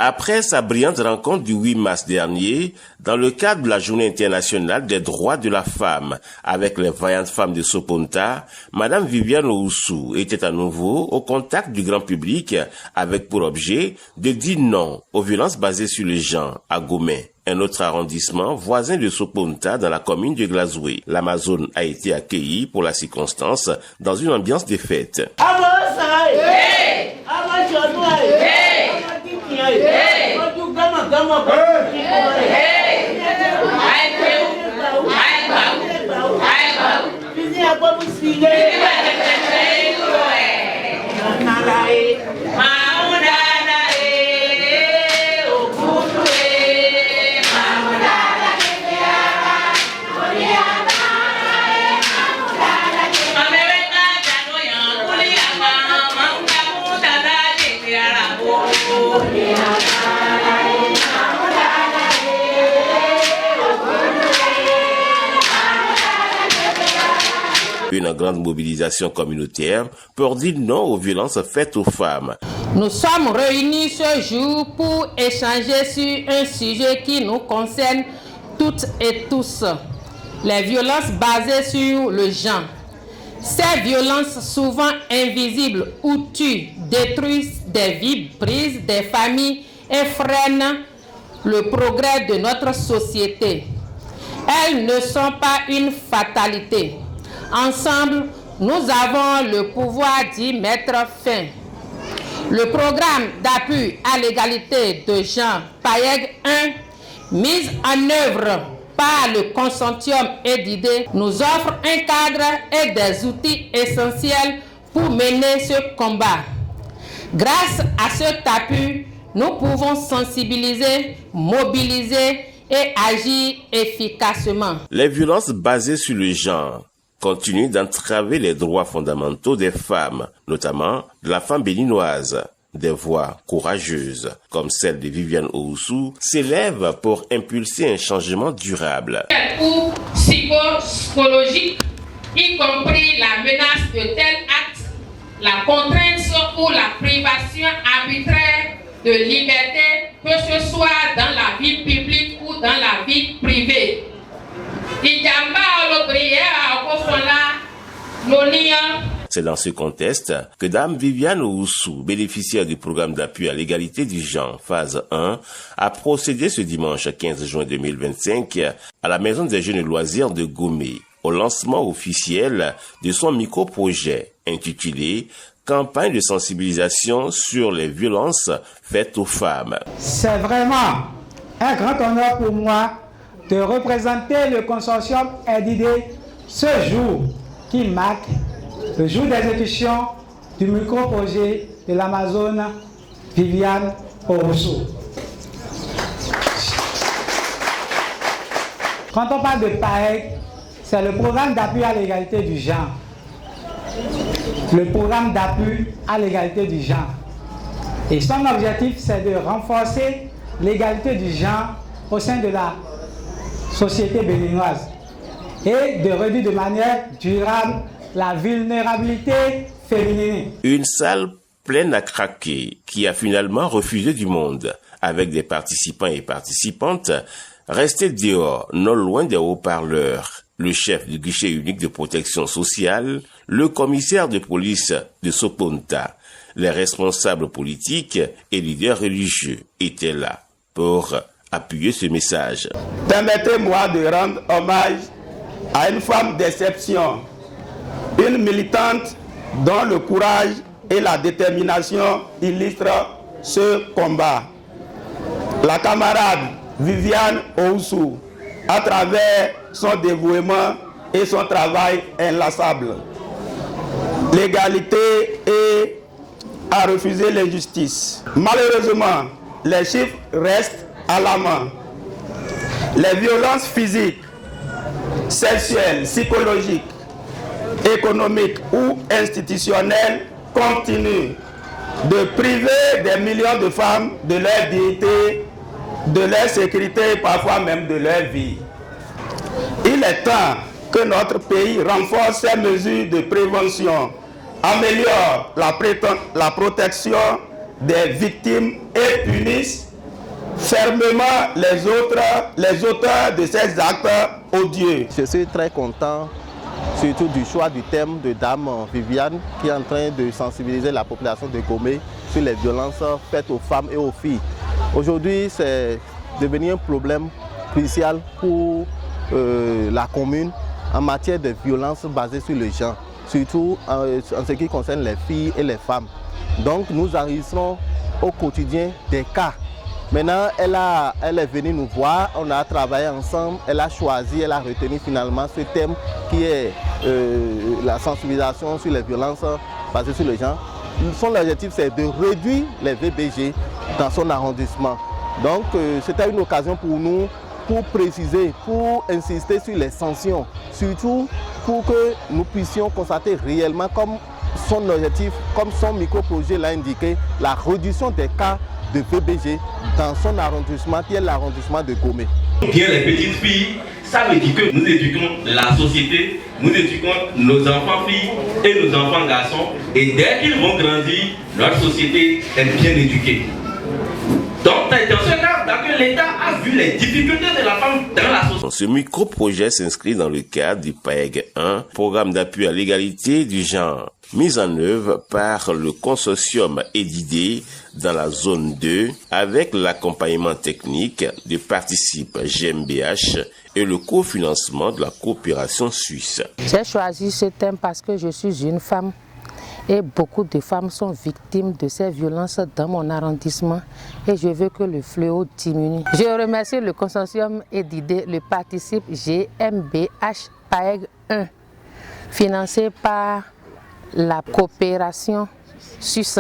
Après sa brillante rencontre du 8 mars dernier, dans le cadre de la Journée internationale des droits de la femme, avec les vaillantes femmes de Soponta, Madame Viviane Oussou était à nouveau au contact du grand public avec pour objet de dire non aux violences basées sur le genre à Gomé, un autre arrondissement voisin de Soponta dans la commune de Glazoué. L'Amazone a été accueillie pour la circonstance dans une ambiance de fête. Une grande mobilisation communautaire pour dire non aux violences faites aux femmes. Nous sommes réunis ce jour pour échanger sur un sujet qui nous concerne toutes et tous, les violences basées sur le genre. Ces violences souvent invisibles ou tuent, détruisent des vies brises des familles et freinent le progrès de notre société. Elles ne sont pas une fatalité. Ensemble, nous avons le pouvoir d'y mettre fin. Le programme d'appui à l'égalité de genre PAEG 1, mis en œuvre par le consortium et d'idées, nous offre un cadre et des outils essentiels pour mener ce combat. Grâce à cet appui, nous pouvons sensibiliser, mobiliser et agir efficacement. Les violences basées sur le genre continuent d'entraver les droits fondamentaux des femmes, notamment de la femme béninoise. Des voix courageuses, comme celle de Viviane Oussou, s'élèvent pour impulser un changement durable. Ou psychologique, y compris la menace de tel acte, la contrainte ou la privation arbitraire de liberté, que ce soit dans la vie publique ou dans la vie privée. C'est dans ce contexte que Dame Viviane Oussou, bénéficiaire du programme d'appui à l'égalité du genre phase 1, a procédé ce dimanche 15 juin 2025 à la Maison des Jeunes Loisirs de Gomé au lancement officiel de son micro-projet intitulé Campagne de sensibilisation sur les violences faites aux femmes. C'est vraiment un grand honneur pour moi de représenter le consortium EDID ce jour qui marque le jour d'exécution du micro-projet de l'Amazone Viviane Oussou. Quand on parle de PAEG, c'est le programme d'appui à l'égalité du genre. Le programme d'appui à l'égalité du genre. Et son objectif, c'est de renforcer l'égalité du genre au sein de la société béninoise et de réduire de manière durable la vulnérabilité féminine. Une salle pleine à craquer qui a finalement refusé du monde, avec des participants et participantes restés dehors, non loin des haut-parleurs. Le chef du guichet unique de protection sociale, le commissaire de police de Soponta, les responsables politiques et leaders religieux étaient là pour appuyer ce message. Permettez-moi de rendre hommage à une femme d'exception, une militante dont le courage et la détermination illustrent ce combat. La camarade Viviane Oussou, à travers son dévouement et son travail inlassable. L'égalité et à refuser l'injustice. Malheureusement, les chiffres restent alarmants. Les violences physiques, sexuelles, psychologiques, économiques ou institutionnelles continuent de priver des millions de femmes de leur dignité, de leur sécurité et parfois même de leur vie. Il est temps que notre pays renforce ses mesures de prévention, améliore la protection des victimes et punisse fermement les auteurs de ces actes odieux. Je suis très content, surtout du choix du thème de Dame Viviane, qui est en train de sensibiliser la population de Gomé sur les violences faites aux femmes et aux filles. Aujourd'hui, c'est devenu un problème crucial pour la commune en matière de violences basées sur le genre, surtout en ce qui concerne les filles et les femmes. Donc nous enregistrons au quotidien des cas. Maintenant, elle est venue nous voir, on a travaillé ensemble, elle a choisi, elle a retenu finalement ce thème qui est la sensibilisation sur les violences basées sur le genre. Son objectif, c'est de réduire les VBG dans son arrondissement. Donc c'était une occasion pour nous, pour préciser, pour insister sur les sanctions, surtout pour que nous puissions constater réellement comme son objectif, comme son micro-projet l'a indiqué, la réduction des cas de VBG dans son arrondissement, qui est l'arrondissement de Gomé. Bien les petites filles, ça veut dire que nous éduquons la société, nous éduquons nos enfants filles et nos enfants garçons, et dès qu'ils vont grandir, notre société est bien éduquée. Donc, dans ce cas, l'État a vu les difficultés de la femme dans la société. Ce micro-projet s'inscrit dans le cadre du PAEG 1, programme d'appui à l'égalité du genre, mis en œuvre par le consortium EDIDE dans la zone 2, avec l'accompagnement technique de Participe GmbH et le cofinancement de la coopération suisse. J'ai choisi ce thème parce que je suis une femme. Et beaucoup de femmes sont victimes de ces violences dans mon arrondissement et je veux que le fléau diminue. Je remercie le consortium EDIDE, le Participe GmbH PAEG 1, financé par la coopération suisse.